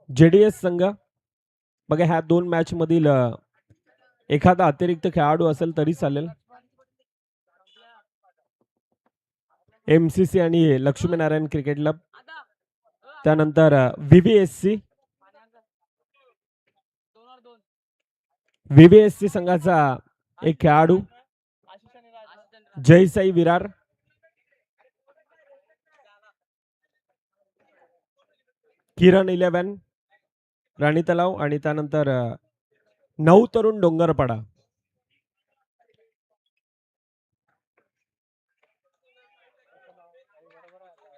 JDS संघ बघा, ह्या दोन मॅच मधील एखादा अतिरिक्त खेळाडू असेल तरी चालेल. एमसीसी आणि लक्ष्मीनारायण क्रिकेट क्लब, त्यानंतर व्हीव्हीएससी संघाचा एक खेळाडू जयसाई विरार, किरण 11 राणी तलाव, आणि त्यानंतर नऊ तरुण डोंगरपाडा.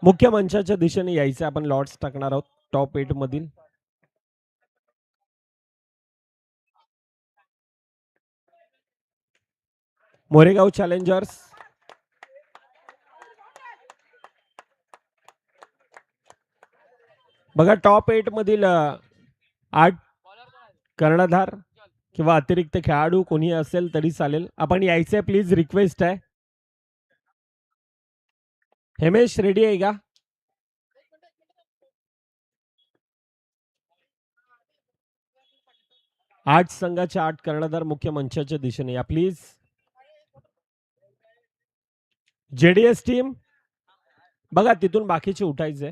मुख्य मंचाच्या दिशेने यायचे आपण लॉट्स टाकणार आहोत टॉप 8 मधील. मोरेगाव चॅलेंजर्स, बघा टॉप 8 मधील 8 कर्णधार किंवा अतिरिक्त खेळाडू कोणी असेल तरी चालेल, आपण यायचंय प्लीज, रिक्वेस्ट आहे. हेमेश रेडी आहे का? आठ संघाचे 8 कर्णधार मुख्य मंचाच्या दिशेने या प्लीज. जेडीएस टीम बघा, तिथून बाकीचे उठायचे.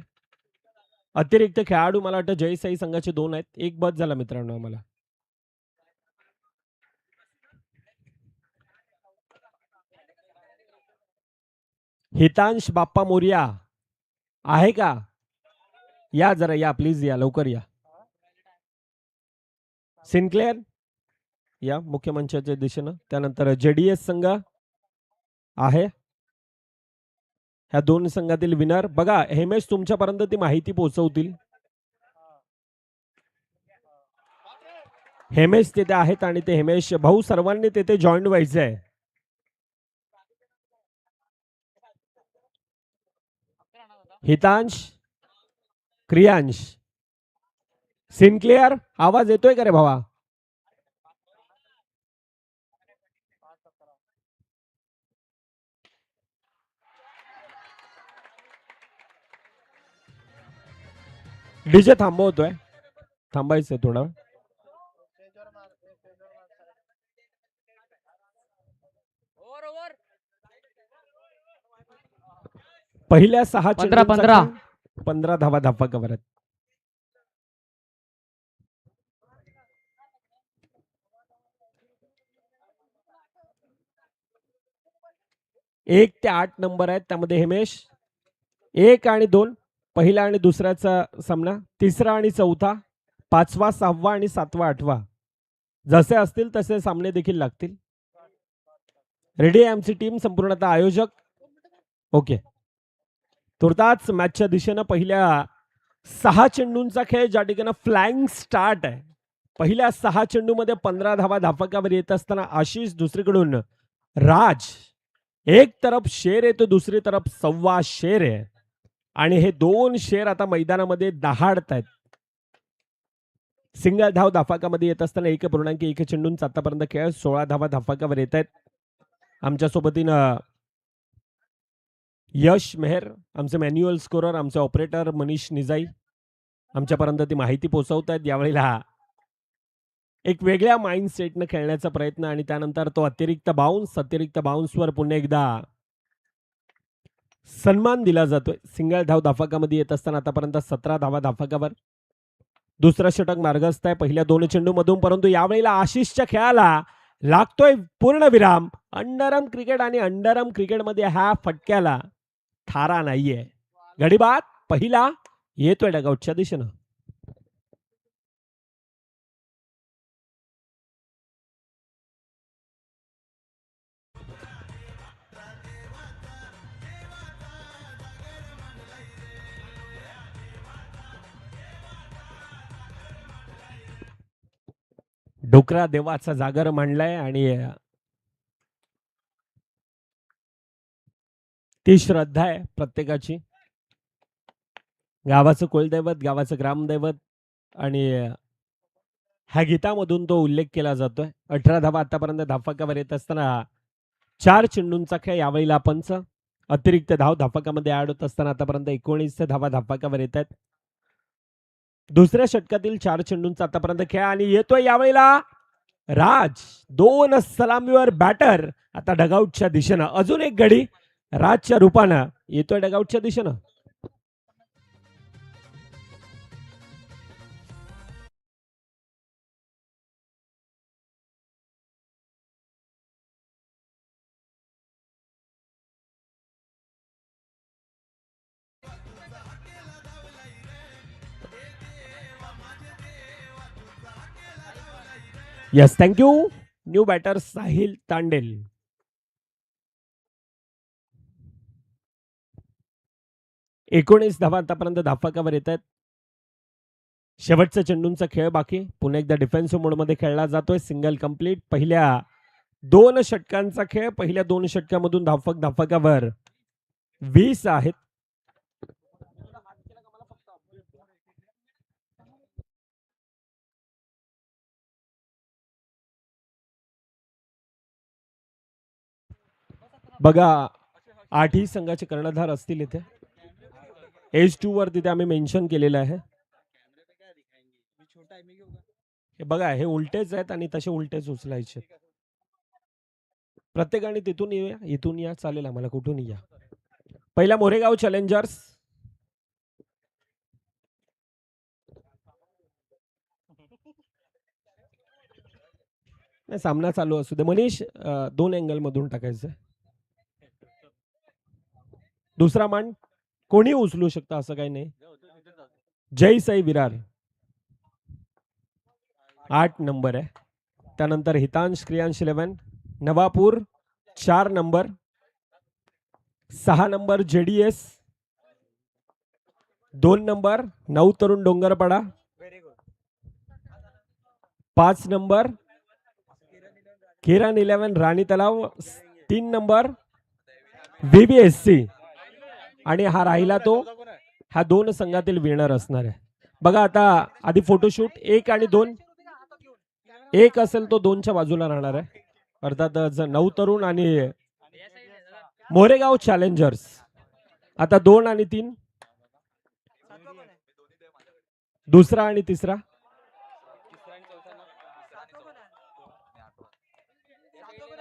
अतिरिक्त खेळाडू मला वाटतं जयसाई संघाचे 2 आहेत, एक बस झाला मित्रांनो आम्हाला. हितांश बाप्पा मोरिया आहे का? या जरा, या प्लीज, या लवकर या. सिनक्लेअर या मुख्य मंचाच्या दिशेनं. त्यानंतर जेडीएस संघ आहे, ह्या दोन संघातील विनर. बघा हेमेश तुमच्यापर्यंत ती माहिती पोहोचवतील. हेमेश तिथे आहेत आणि ते हेमेश भाऊ सर्वांनी तिथे जॉईन व्हायचं आहे. हितांश, क्रियांश, सिनक्लिअर आवाज येतोय का रे भावा? डीजे थांबवतोय, थांबायचंय थोडं. पहिल्या 6 15 धावा धापा कव्हर आहेत. एक ते 8 नंबर आहेत, त्यामध्ये हेमेश 1 आणि 2 पहिला आणि दुसऱ्याचा सामना, तिसरा आणि चौथा, 5वा 6वा आणि 7वा 8वा जसे असतील तसे सामने देखील लागतील. रेडी आहे आमची टीम, संपूर्णतः आयोजक. ओके, तुर्तास मॅचच्या दिशेनं पहिल्या 6 चेंडूंचा खेळ, ज्या ठिकाणी फ्लाइंग स्टार्ट आहे. पहिल्या 6 चेंडूमध्ये 15 धावा धापकावर येत असताना आशिष, दुसरीकडून राज. एक तरफ शेर आहे तो दुसरी तरफ सव्वा शेर आहे, आणि हे दोन शेर आता मैदानामध्ये दहाडत आहेत. सिंगल धाव धाफाकामध्ये येत असताना 1.1 चेंडूंचा आतापर्यंत खेळ, 16 धावा धाफाकावर येत आहेत. आमच्या सोबतीनं यश मेहर, आमचे मॅन्युअल स्कोरर, आमचे ऑपरेटर मनीष निजाई आमच्यापर्यंत ती माहिती पोहोचवत आहेत. यावेळेला एक वेगळ्या माइंड सेटनं खेळण्याचा प्रयत्न, आणि त्यानंतर तो अतिरिक्त बाउन्सवर पुन्हा एकदा सन्मान दिला जातोय. सिंगल धाव धाफाकामध्ये येत असताना आतापर्यंत 17 धावा धाफाकावर. दुसरा षटक मार्गस्थ आहे पहिल्या 2 चेंडू मधून, परंतु यावेळेला आशिषच्या खेळाला लागतोय पूर्ण विराम. अंडरआर्म क्रिकेट, आणि अंडरआर्म क्रिकेटमध्ये ह्या फटक्याला थारा नाहीये. गडीबाद पहिला येतोय डगआउटच्या दिशेनं. डोकरा देवाचा जागर मांडलाय, आणि ती श्रद्धा आहे प्रत्येकाची. गावाचं कुलदैवत, गावाचं ग्रामदैवत, आणि ह्या गीतामधून तो उल्लेख केला जातोय. 18 धावा आतापर्यंत धाफाकावर येत असताना 4 चेंडूंचा खेळ, यावेळेला पंच. अतिरिक्त धाव धाफाकामध्ये ऍड होत असताना आतापर्यंत 19 धावा धाफाकावर येत आहेत. दुसऱ्या षटकातील 4 चेंडूंचा आतापर्यंत खेळ आणि येतोय यावेळेला राज 2 सलामीवर बॅटर आता डगआउटच्या दिशेनं अजून एक गडी राजच्या रूपानं येतोय डगआउटच्या दिशेनं. Yes thank you. New batter Sahil Tandel. एकोणीस धावा आतापर्यंत धाफकावर येत आहेत. शेवटच्या चेंडूंचा खेळ बाकी. पुन्हा एकदा डिफेन्सिव्ह मोडमध्ये खेळला जातोय. Single complete. पहिल्या 2 षटकांचा खेळ. पहिल्या 2 षटकामधून धाफकावर 20 आहेत. बघा 8ही संघाचे कर्णधार असतील इथे. एज 2 वर तिथे आम्ही मेन्शन केलेलं आहे. हे बघा हे उलटेच आहेत आणि तसे उलटेच उचलायचे. प्रत्येकाने तिथून येऊया, इथून या, चालेल आम्हाला, कुठून या. पहिला मोरेगाव चॅलेंजर्स. सामना चालू असू दे. मनीष 2 अँगल मधून टाकायचं. दुसरा मान कोणी उचलू शकता असं काही नाही. जय साई विरार 8 नंबर आहे. त्यानंतर Hitansh Kriyansh 11 Navapur 4 number. 6 number JDS 2 number. 9 तरुण डोंगरपाडा 5 नंबर. किरण 11 राणी तलाव 3 नंबर. VBSC आणि हा राहिला तो. हा 2 संघातील विनर असणार आहे. बघा आता आधी फोटोशूट 1 आणि 2. 1 असेल तो 2च्या बाजूला राहणार आहे. अर्थातच 9 तरुण आणि मोरेगाव चॅलेंजर्स. आता 2 आणि 3. दुसरा आणि तिसरा.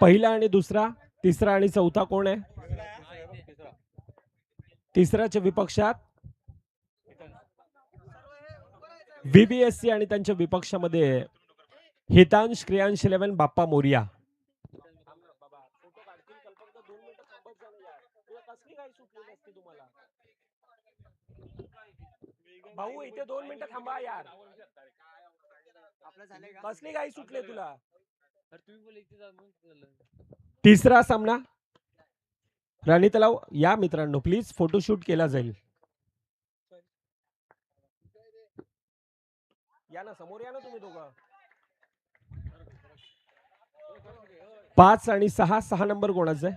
पहिला आणि दुसरा. तिसरा आणि चौथा कोण आहे? तिसऱ्याच्या विपक्षात VBSC आणि त्यांच्या विपक्षामध्ये हितांश क्रियांश 11 बाप्पा मोरिया. भाऊ इथे 2 मिनिटं थांबा यार. कसली काही सुटले तुला. तिसरा सामना राणी तलाव या मित्रांनो, प्लीज फोटोशूट केला जाईल. या ना समोर, या ना तुम्ही दोघं. 5 आणि 6. 6 नंबर कोणाचा आहे?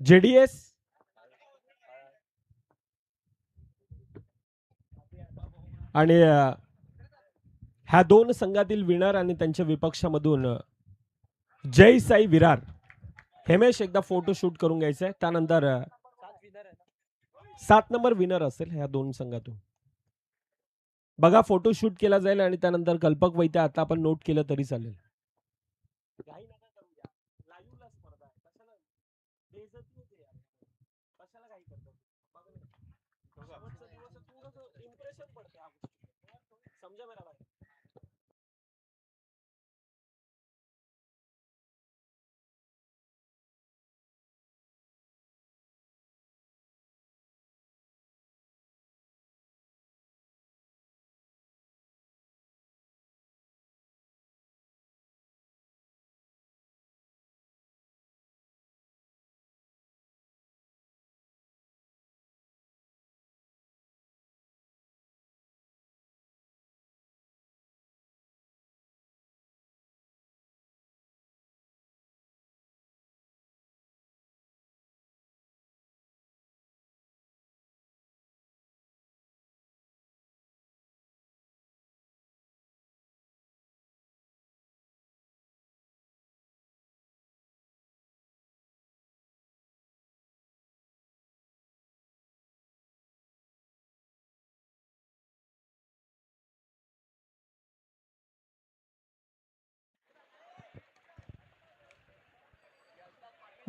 जेडीएस. आणि ह्या 2 संघातील विनर आणि त्यांच्या विपक्षामधून जय साई विरार. हेमेश एकदा फोटो शूट करून घ्यायचा आहे. त्यानंतर 7 नंबर विनर असेल ह्या 2 संघातून. बघा फोटो शूट केला जाईल आणि त्यानंतर कल्पक वैद्य आता आपण नोट केलं तरी चालेल. समजा मेरा भाई.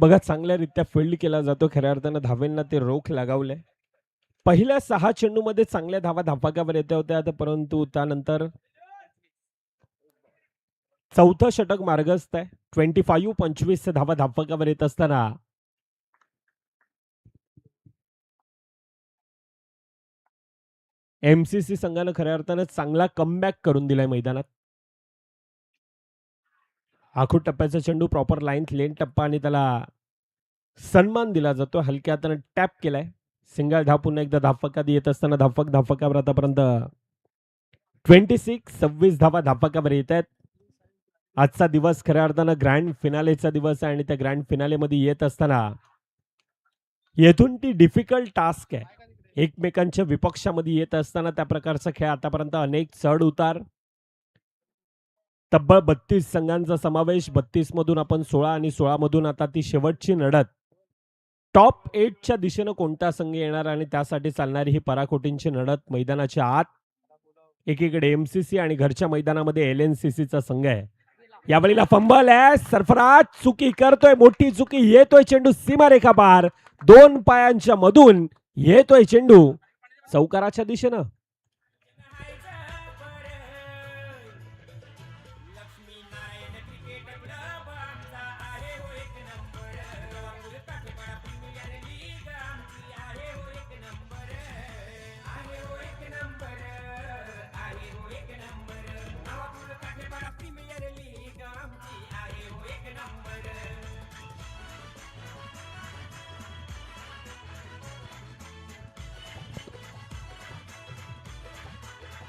बघा चांगल्यारीत्या फील्ड केला जातो. खऱ्या अर्थानं धावेंना ते रोख लगावले. पहिल्या 6 चेंडूमध्ये चांगल्या धावा धापाकावर येत्या होत्या, परंतु त्यानंतर चौथं षटक मार्गस्थ आहे. 25-25 धावा धापकावर येत असताना एमसीसी संघानं खऱ्या अर्थानं चांगला कमबॅक करून दिलाय मैदानात. आखूड टप्प्याचा चेंडू प्रॉपर लाईन लेन टप्पा आणि त्याला सन्मान दिला जातो. हलक्या हाताने टॅप केलाय. सिंगल धाव पुन्हा एकदा धापकात येत असताना धापकावर आतापर्यंत 26 धावा धापकावर येत आहेत. आजचा दिवस खऱ्या अर्थानं ग्रँड फिनालेचा दिवस आहे आणि त्या ग्रँड फिनालेमध्ये येत असताना येथून ती डिफिकल्ट टास्क आहे. एकमेकांच्या विपक्षामध्ये येत असताना त्या प्रकारचा खेळ आतापर्यंत अनेक चढ उतार. तब्बल 32 संघांचा समावेश. 32 मधून आपण 16 आणि 16 मधून आता ती शेवटची लढत. टॉप 8च्या दिशेनं कोणता संघ येणार आणि त्यासाठी चालणारी ही पराकोटींची लढत मैदानाच्या आत. एकीकडे एमसीसी आणि घरच्या मैदानामध्ये एलएनसीसीचा संघ आहे. यावेळेला फंबल आहे. सरफराज चुकी करतोय. मोठी चुकी. येतोय चेंडू सीमारेखा पार. 2 पायांच्या मधून येतोय चेंडू चौकाराच्या दिशेनं.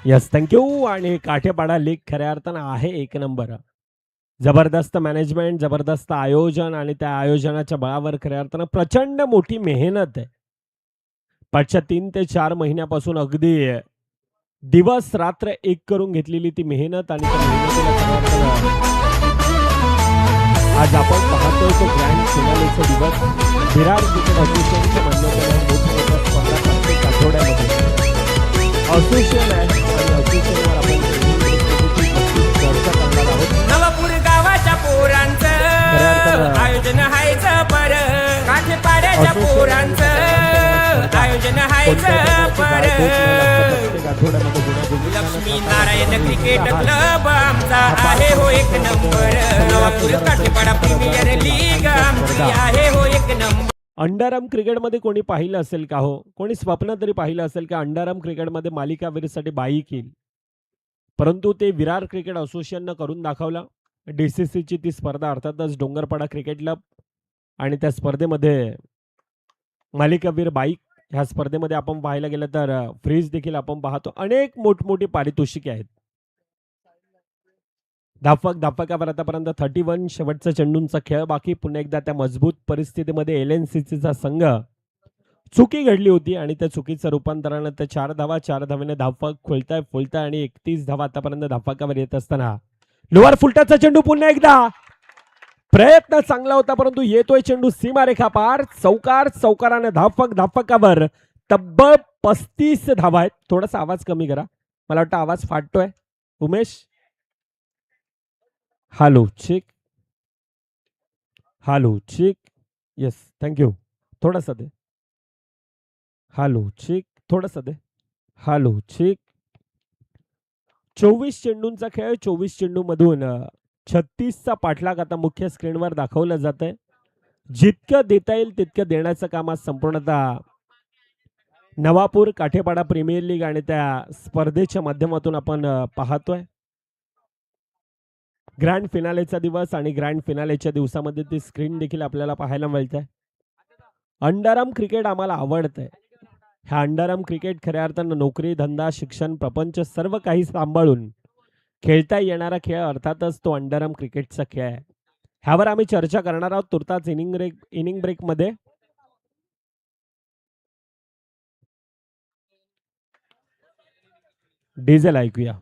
Yes thank you. आणि काठेपाडा लीग खऱ्या अर्थानं आहे 1 नंबर. जबरदस्त मॅनेजमेंट, जबरदस्त आयोजन आणि त्या आयोजनाच्या बळावर खऱ्या अर्थानं प्रचंड मोठी मेहनत आहे. पाचच्या 3 ते 4 महिन्यापासून अगदी दिवस रात्र एक करून घेतलेली ती मेहनत आणि त्या मेहनतीला आज आपण पाहतोय तो ग्रँड फिनालेचा दिवस. विरार क्रिकेट असोसिएशनच्या मान्यतेने मोठमोठ्या स्पर्धा प्रत्येक आठवड्यामध्ये असोसिएशन आहे आणि असोसिएशनवर आपण चर्चा करणार आहोत. नवापूर गावाच्या पोरांचं आयोजन हायचं पर. काठेपाड्याच्या पोरांचं आयोजन हायचं पर. लक्ष्मी नारायण क्रिकेट क्लब आमचा आहे हो 1 number. Navapur Kathepada premier league आमची आहे हो 1 नंबर. अंडरआर्म क्रिकेटमध्ये कोणी पाहिलं असेल का हो? कोणी स्वप्न तरी पाहिलं असेल का अंडरआर्म क्रिकेटमध्ये मालिकावीरसाठी बाईक येईल? परंतु ते विरार क्रिकेट असोसिएशननं करून दाखवलं. डीसीसीची ती स्पर्धा अर्थातच डोंगरपाडा क्रिकेट क्लब आणि त्या स्पर्धेमध्ये मालिकावीर बाईक ह्या स्पर्धेमध्ये आपण पाहायला गेलं तर फ्रीज देखील आपण पाहतो. अनेक मोठमोठी पारितोषिके आहेत. धापकावर आतापर्यंत 31 शेवटचा चेंडूंचा खेळ बाकी. पुन्हा एकदा त्या मजबूत परिस्थितीमध्ये एलएनसीसीचा संघ चुकी घडली होती आणि त्या चुकीचं रूपांतरानं त्या 4 धावेने धापक फुलताय आणि 31 धावा आतापर्यंत धापकावर येत असताना लोअर फुलटाचा चेंडू पुन्हा एकदा. प्रयत्न चांगला होता परंतु येतोय चेंडू सीमारेखा पार. चौकाराने धापकावर तब्बल 35 धावा आहेत. थोडासा आवाज कमी करा, मला वाटतं आवाज फाटतोय. Umesh hello check yes thank you. थोडासा दे. हॅलो चेक थोडासा दे. Hello check. 24 चेंडूंचा खेळ. 24 चेंडू मधून 36चा पाठलाग आता मुख्य स्क्रीनवर दाखवला जात आहे. जितकं देता येईल तितकं देण्याचं काम आज संपूर्णतः नवापूर काठेपाडा प्रीमियर लीग आणि त्या स्पर्धेच्या माध्यमातून आपण पाहतोय. ग्रँड फिनालेचा दिवस आणि ग्रँड फिनालेच्या दिवसामध्ये ती स्क्रीन देखील आपल्याला पाहायला मिळते. अंडरआर्म क्रिकेट आम्हाला आवडतंय. ह्या अंडरआर्म क्रिकेट खऱ्या अर्थानं नोकरी, धंदा, शिक्षण, प्रपंच सर्व काही सांभाळून खेळता येणारा खेळ अर्थातच तो अंडरआर्म क्रिकेटचा खेळ आहे. ह्यावर आम्ही चर्चा करणार आहोत तुर्तास इनिंग ब्रेक मध्ये. डिझेल ऐकूया.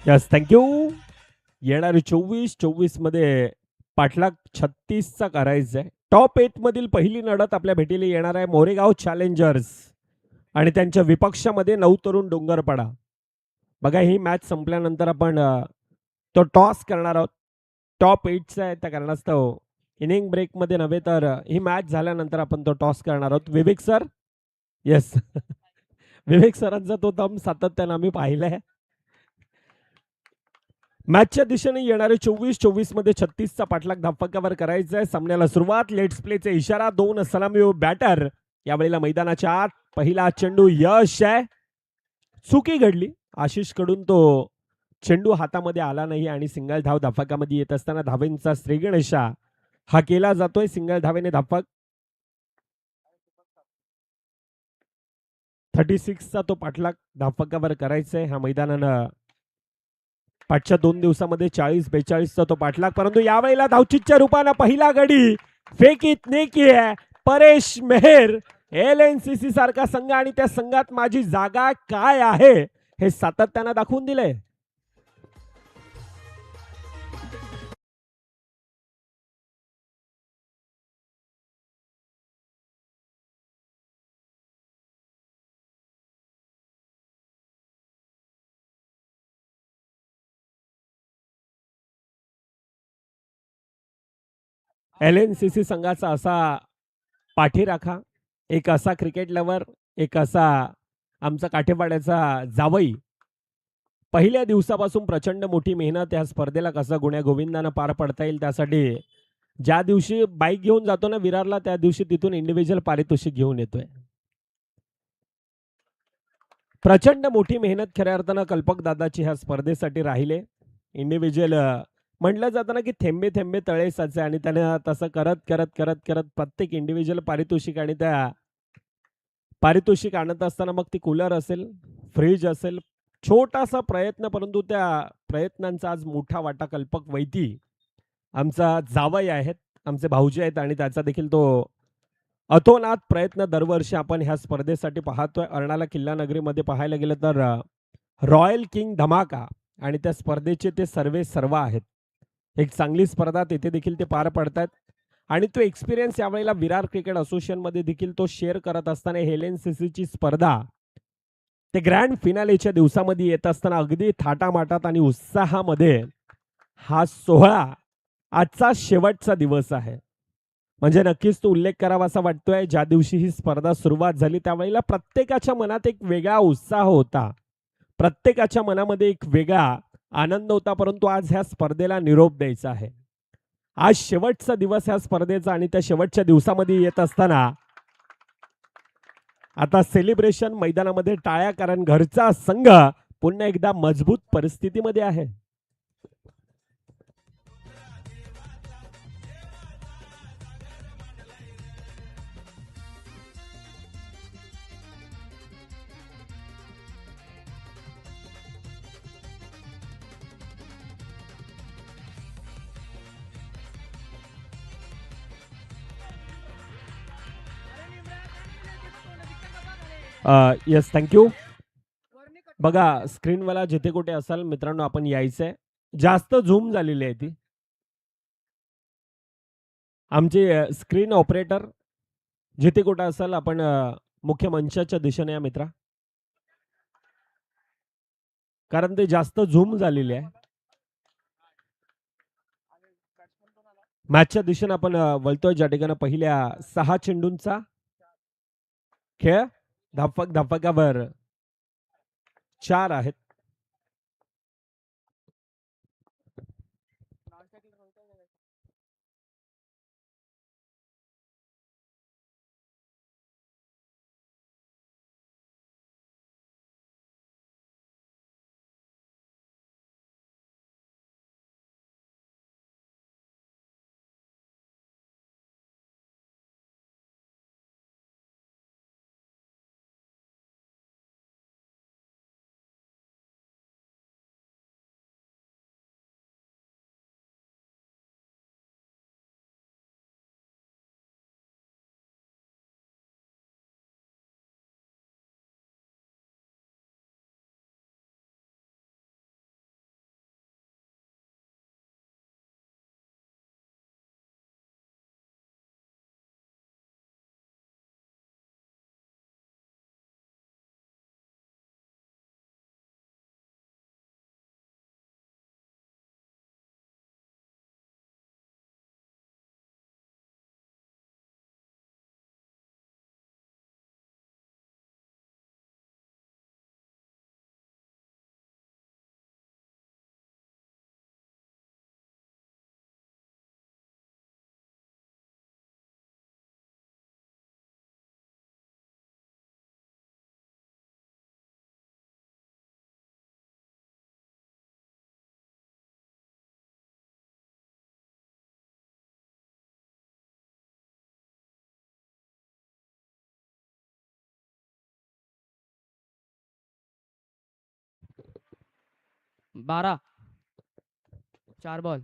Yes, thank you. येणारे 24 मध्ये पाठलाग 36चा करायचा आहे. टॉप 8 मधील पहिली लढत आपल्या भेटीला येणार आहे मोरेगाव चॅलेंजर्स आणि त्यांच्या विपक्षामध्ये नवतरुण डोंगरपाडा. बघा ही मॅच संपल्यानंतर आपण तो टॉस करणार आहोत. टॉप 8चा आहे त्या कारणास्तव इनिंग ब्रेकमध्ये नव्हे तर ही मॅच झाल्यानंतर आपण तो टॉस करणार आहोत. विवेक सर, येस. विवेक सरांचा तो दम सातत्यानं आम्ही पाहिलाय. मॅचच्या दिशेने येणारे 24 मध्ये 36चा पाठलाग धापकावर करायचा आहे. सामन्याला सुरुवात. लेट्स प्लेचा इशारा. 2 सलामी बॅटर. यावेळेला मैदानाच्या आत पहिला चेंडू यश आहे. चुकी घडली आशिष कडून, तो चेंडू हातामध्ये आला नाही आणि सिंगल धाव धापकामध्ये येत असताना धावेंचा श्रीगणेशा हा केला जातोय. सिंगल धावेने धापक. 36चा तो पाठलाग धापकावर करायचा आहे. ह्या मैदानानं पाठच्या 2 दिवसामध्ये 40-42चा तो पाठलाग, परंतु यावेळेला धावचीच्या रूपानं पहिला गडी फेकीत नेकी आहे. परेश मेहर. LNCC सारखा संघ आणि त्या संघात माझी जागा काय आहे हे सातत्यानं दाखवून दिलंय. LNCC संघाचा असा पाठीराखा, एक असा क्रिकेट लवर, एक असा आमचा काठेवाड्याचा जावई. पहिल्या दिवसापासून प्रचंड मोठी मेहनत. या स्पर्धेला कसं गुण्या गोविंदानं पार पडता येईल त्यासाठी ज्या दिवशी बाईक घेऊन जातो ना विरारला, त्या दिवशी तिथून इंडिव्हिज्युअल पारितोषिक घेऊन येतोय. प्रचंड मोठी मेहनत खऱ्या अर्थानं कल्पक दादाची ह्या स्पर्धेसाठी राहिले. इंडिव्हिज्युअल म्हटलं जातं ना की थेंबे थेंबे तळे साचे, आणि त्यानं तसं करत करत करत करत प्रत्येक इंडिव्हिज्युअल पारितोषिक आणि त्या पारितोषिक आणत असताना मग ती कूलर असेल, फ्रीज असेल, छोटासा प्रयत्न, परंतु त्या प्रयत्नांचा आज मोठा वाटा कल्पक वैती आमचा जावई आहेत, आमचे भाऊजी आहेत, आणि त्याचा देखील तो अतोनात प्रयत्न दरवर्षी आपण ह्या स्पर्धेसाठी पाहतोय. अर्नाळा किल्ला नगरीमध्ये पाहायला गेलं तर रॉयल किंग धमाका आणि त्या स्पर्धेचे ते सर्वे सर्व आहेत. एक चांगली स्पर्धा तिथे देखील ते पार पडतात आणि तो एक्सपिरियन्स यावेळेला विरार क्रिकेट असोसिएशनमध्ये देखील तो शेअर करत असताना LNCCची स्पर्धा ते ग्रँड फिनालेच्या दिवसामध्ये येत असताना अगदी थाटामाटात आणि उत्साहामध्ये हा सोहळा आजचा शेवटचा दिवस आहे. म्हणजे नक्कीच तो उल्लेख करावा असा वाटतोय. ज्या दिवशी ही स्पर्धा सुरुवात झाली त्यावेळेला प्रत्येकाच्या मनात एक वेगळा उत्साह होता, प्रत्येकाच्या मनामध्ये एक वेगळा आनंद होता, परंतु आज ह्या स्पर्धेला निरोप द्यायचा आहे. आज शेवटचा दिवस ह्या स्पर्धेचा आणि त्या शेवटच्या दिवसामध्ये येत असताना आता सेलिब्रेशन मैदानामध्ये टाळ्या, कारण घरचा संघ पुन्हा एकदा मजबूत परिस्थितीमध्ये आहे. Yes, thank you. बघा स्क्रीनवाला जिथे कुठे असाल मित्रांनो, आपण यायचंय. जास्त झूम झालेली आहे ती. आमचे स्क्रीन ऑपरेटर जिथे कुठे असाल आपण मुख्य मंचाच्या दिशेने या मित्रा, कारण ते जास्त झूम झालेले आहे. मॅचच्या दिशेने आपण वळतोय, ज्या ठिकाणी पहिल्या 6 चेंडूंचा खेळ. धापकावर 4 आहेत. 12 4 बॉल.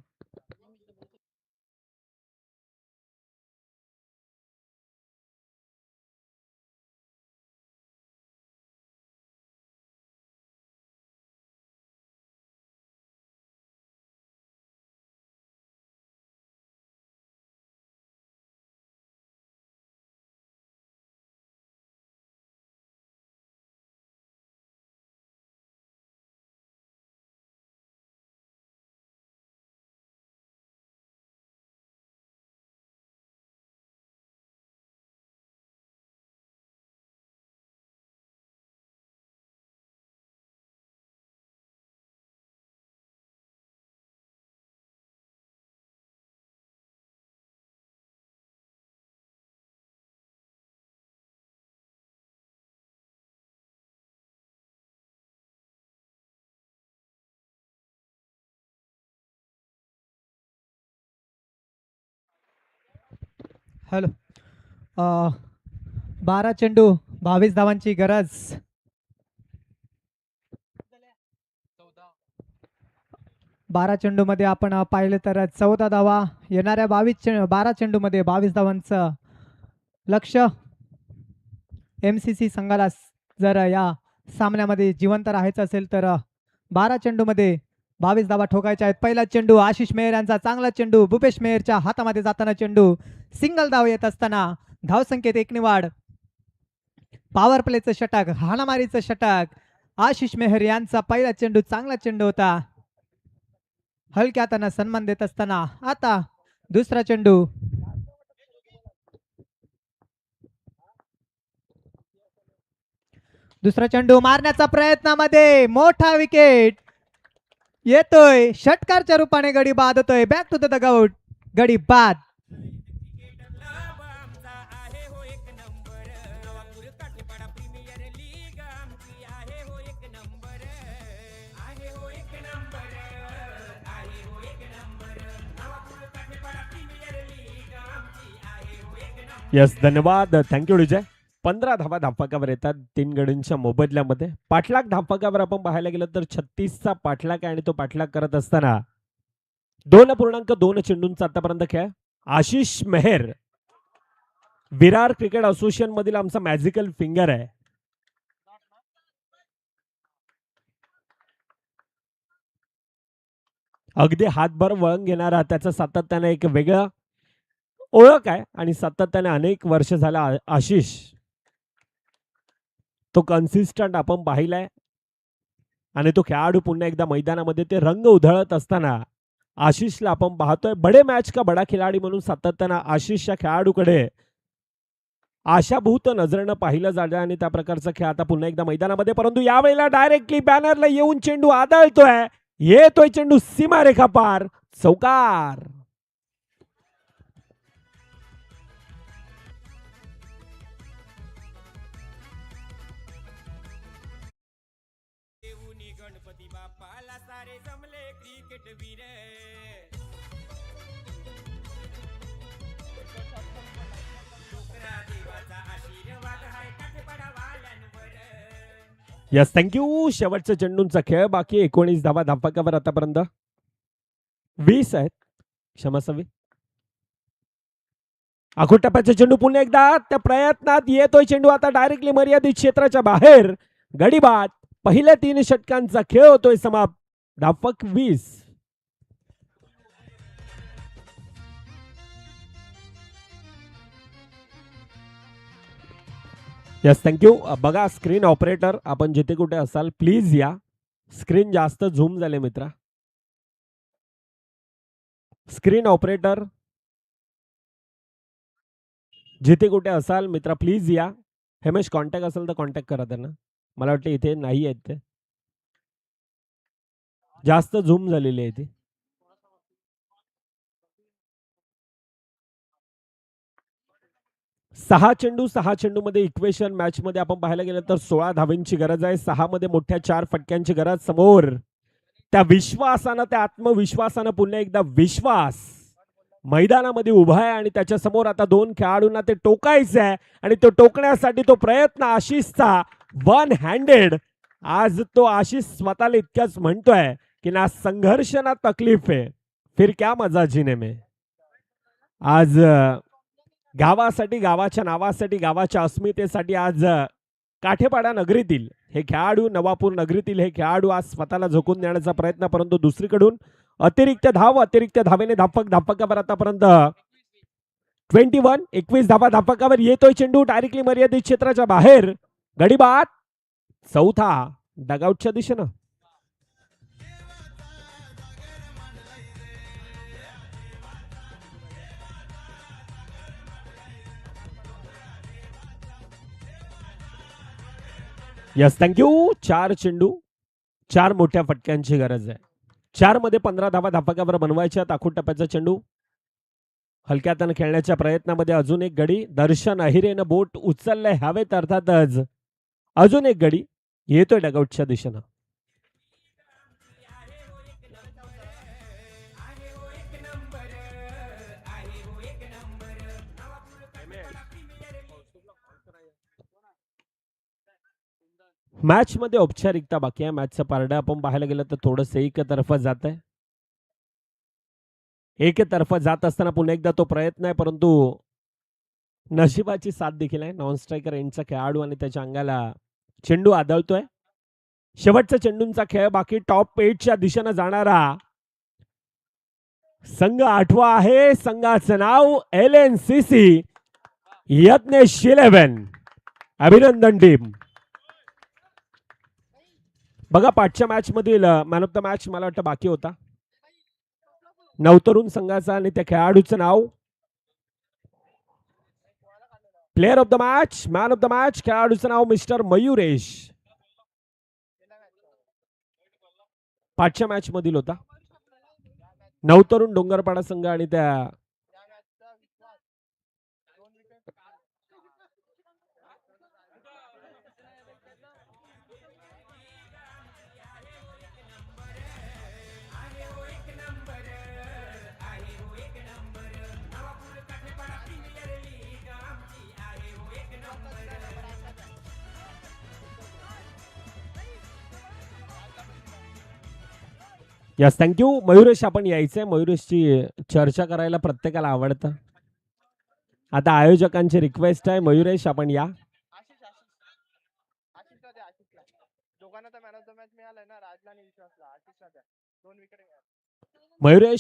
हॅलो. 12 चेंडू 22 धावांची गरज. 12 चेंडू मध्ये आपण पाहिलं तर 14 धावा येणाऱ्या 12 चेंडू मध्ये 22 धावांचं लक्ष्य. MCC संघाला जर या सामन्यामध्ये जिवंत राहायचं असेल तर 12 चेंडू मध्ये 22 धावा ठोकायच्या आहेत. पहिला चेंडू आशिष मेहर यांचा चांगला चेंडू भूपेश मेहरच्या हातामध्ये जाताना चेंडू सिंगल धाव येत असताना धावसंख्येत 1 वाढ. पॉवर प्लेचं षटक हाणामारीचं षटक आशिष मेहर यांचा पहिला चेंडू चांगला चेंडू होता. हलक्या हाताने सन्मान देत असताना आता दुसरा चेंडू. दुसरा चेंडू मारण्याचा प्रयत्नामध्ये मोठा विकेट येतोय. षटकारच्या रूपाने गडी बाद होतोय. Back to the dugout. गडी बाद. क्लब आमचा आहे हो एक number Navapur Kathepada premier league आमची आहे हो एक नंबर आहे हो एक नंबर आहे हो एक number Navapur Kathepada premier league आमची आहे हो एक नंबर. यस, धन्यवाद. थँक्यू विजय. 15 धावा धावफलकावर येतात 3 गडींच्या मोबदल्यामध्ये. पाठलाग धावफलकावर आपण पाहायला गेलं तर 36चा पाठलाग आहे आणि तो पाठलाग करत असताना 2.2 चेंडूंचा आतापर्यंत खेळ. आशिष मेहर विरार क्रिकेट असोसिएशन मधील आमचा मॅजिकल फिंगर आहे. अगदी हातभर वळण घेणारा त्याचं सातत्याने एक वेगळं ओळख आहे आणि सातत्याने अनेक वर्ष झाला आशिष तो कन्सिस्टंट आपण पाहिलाय आणि तो खेळाडू पुन्हा एकदा मैदानामध्ये ते रंग उधळत असताना आशिषला आपण पाहतोय. बडे मॅच का बडा खिलाडी म्हणून सातत्यानं आशिषच्या खेळाडूकडे आशाभूत नजरेनं पाहिलं जातं आणि त्या प्रकारचा खेळ आता पुन्हा एकदा मैदानामध्ये. परंतु यावेळेला डायरेक्टली बॅनरला येऊन चेंडू आदळतोय. येतोय चेंडू सीमारेखा पार. चौकार. देऊनी गणपती बाप्पाला सारे जमले क्रिकेट वीर डोकरा देवाचा आशीर्वाद हाय काठेपाडा वाल्यांवर. Yes, thank you. शेवटच्या चेंडूंचा खेळ बाकी 19 धावा धावफलकावर आतापर्यंत 20 आहेत. क्षमासावी. आखूड टप्प्याचा चेंडू पुन्हा एकदा त्या प्रयत्नात येतोय चेंडू आता डायरेक्टली मर्यादित क्षेत्राच्या बाहेर. गडी बाद. पहिल्या 3 षटकांचा खेळ होतोय समाप्त. धावफलक 20. Yes, thank you. बघा स्क्रीन ऑपरेटर आपण जिथे कुठे असाल प्लीज या. स्क्रीन जास्त झूम झाले मित्रा. स्क्रीन ऑपरेटर जिथे कुठे असाल मित्रा प्लीज या. हेमेश कॉन्टॅक्ट असेल तर कॉन्टॅक्ट करा त्यांना. मला वाटतं इथे नाही आहेत ते. जास्त झूम झालेली आहे ती. सहा चेंडू मध्ये इक्वेशन मॅच मध्ये आपण पाहायला गेलं तर 16 धावांची गरज आहे. 6 मध्ये मोठ्या 4 फटक्यांची गरज. समोर त्या विश्वासानं त्या आत्मविश्वासानं पुन्हा एकदा विश्वास मैदानामध्ये उभा आहे आणि त्याच्या समोर आता 2 खेळाडूंना ते टोकायचं आहे आणि तो टोकण्यासाठी तो प्रयत्न आशिषचा 1 हँडेड. आज तो आशिष स्वतःला इतक्याच म्हणतोय कि ना संघर्ष ना तकलीफ है फिर क्या मजा जीने में. आज गावासाठी, गावाच्या नावासाठी, गावाच्या अस्मितेसाठी आज काठेपाडा नगरीतील हे खेळाडू, नवापूर नगरीतील हे खेळाडू आज स्वतःला झोकून देण्याचा प्रयत्न, परंतु दुसरीकडून अतिरिक्त धावेने धापकावर आतापर्यंत 21 धावा धापकावर येतोय चेंडू डायरेक्टली मर्यादित क्षेत्राच्या बाहेर. गडी बाद. चौथा डगआउटच्या दिशेनं. Yes, thank you. 4 चेंडू 4 मोठ्या फटक्यांची गरज आहे. 4 मध्ये 15 धावा धापकावर बनवायच्या. आखूड टप्प्याचा चेंडू हलक्या हाताने खेळण्याच्या प्रयत्नामध्ये अजून एक गडी. दर्शन अहिरेनं बोट उचललंय हवेत, अर्थातच अजून एक गडी येतोय डगआउटच्या दिशेनं. मॅच मध्ये औपचारिकता बाकी आहे. मॅचचं पारडं आपण पाहायला गेलं तर थोडंसं एकतर्फा जात आहे. एकतर्फा जात असताना पुन्हा एकदा तो प्रयत्न आहे, परंतु नशिबाची साथ देखील आहे. नॉन स्ट्रायकर एंडचा खेळाडू आणि त्याच्या अंगाला चेंडू आदळतोय. शेवटचा चेंडूंचा खेळ बाकी. टॉप 8च्या दिशेनं जाणारा संघ 8वा आहे. संघाचं नाव LNCC यत्नेश 11. अभिनंदन टीम. बघा पाठच्या मॅच मधील मॅन ऑफ द मॅच मला वाटतं बाकी होता. नवतरुण संघाचा आणि त्या खेळाडूचं नाव player of the match, man of the match खेळाडूचं नाव मिस्टर मयुरेश. पाठच्या मॅच मधील होता. नवतरुण डोंगरपाडा संघ आणि त्या यस, थँक्यू. मयुरेश आपण यायचंय. मयुरेशची चर्चा करायला प्रत्येकाला आवडतं. आता आयोजकांची रिक्वेस्ट आहे, मयुरेश आपण या. मयुरेश